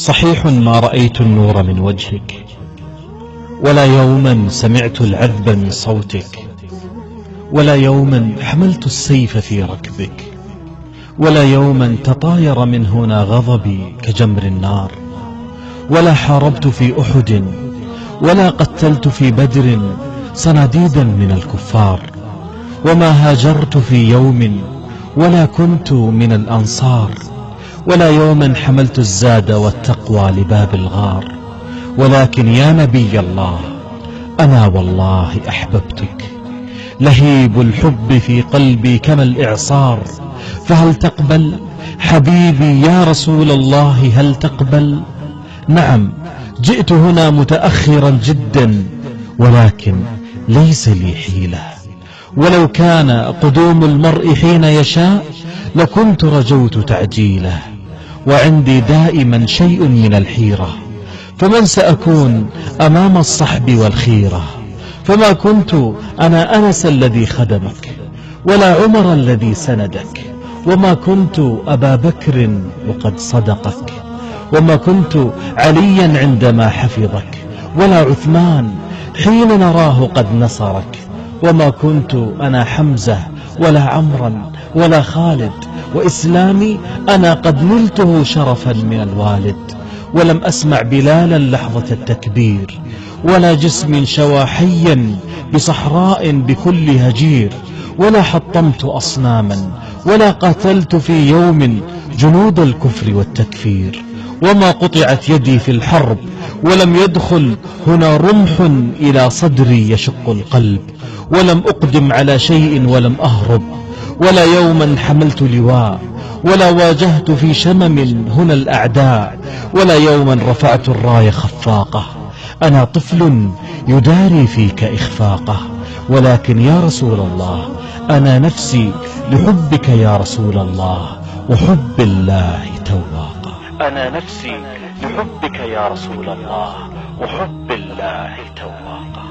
صحيح ما رأيت النور من وجهك، ولا يوما سمعت العذب من صوتك، ولا يوما حملت السيف في ركبك، ولا يوما تطاير من هنا غضبي كجمر النار، ولا حاربت في أحد، ولا قتلت في بدر صناديدا من الكفار، وما هاجرت في يوم، ولا كنت من الأنصار، ولا يوما حملت الزاد والتقوى لباب الغار. ولكن يا نبي الله، أنا والله أحببتك، لهيب الحب في قلبي كما الإعصار، فهل تقبل حبيبي يا رسول الله؟ هل تقبل؟ نعم، جئت هنا متأخرا جدا، ولكن ليس لي حيلة، ولو كان قدوم المرء حين يشاء لكنت رجوت تعجيله، وعندي دائما شيء من الحيرة، فمن سأكون أمام الصحب والخيرة؟ فما كنت أنا أنس الذي خدمك، ولا عمر الذي سندك، وما كنت أبا بكر وقد صدقك، وما كنت عليا عندما حفظك، ولا عثمان حين نراه قد نصرك، وما كنت أنا حمزة ولا عمرا ولا خالد، وإسلامي أنا قد نلته شرفا من الوالد، ولم أسمع بلالا لحظة التكبير، ولا جسم شوى حيا بصحراء بكل هجير، ولا حطمت أصناما، ولا قتلت في يوم جنود الكفر والتكفير، وما قطعت يدي في الحرب، ولم يدخل هنا رمح إلى صدري يشق القلب، ولم أقدم على شيء ولم أهرب، ولا يوما حملت لواء، ولا واجهت في شمم هنا الأعداء، ولا يوما رفعت الراية خفاقة. أنا طفل يداري فيك إخفاقه، ولكن يا رسول الله أنا نفسي لحبك يا رسول الله وحب الله تواقة. أنا نفسي لحبك يا رسول الله وحب الله تواقة.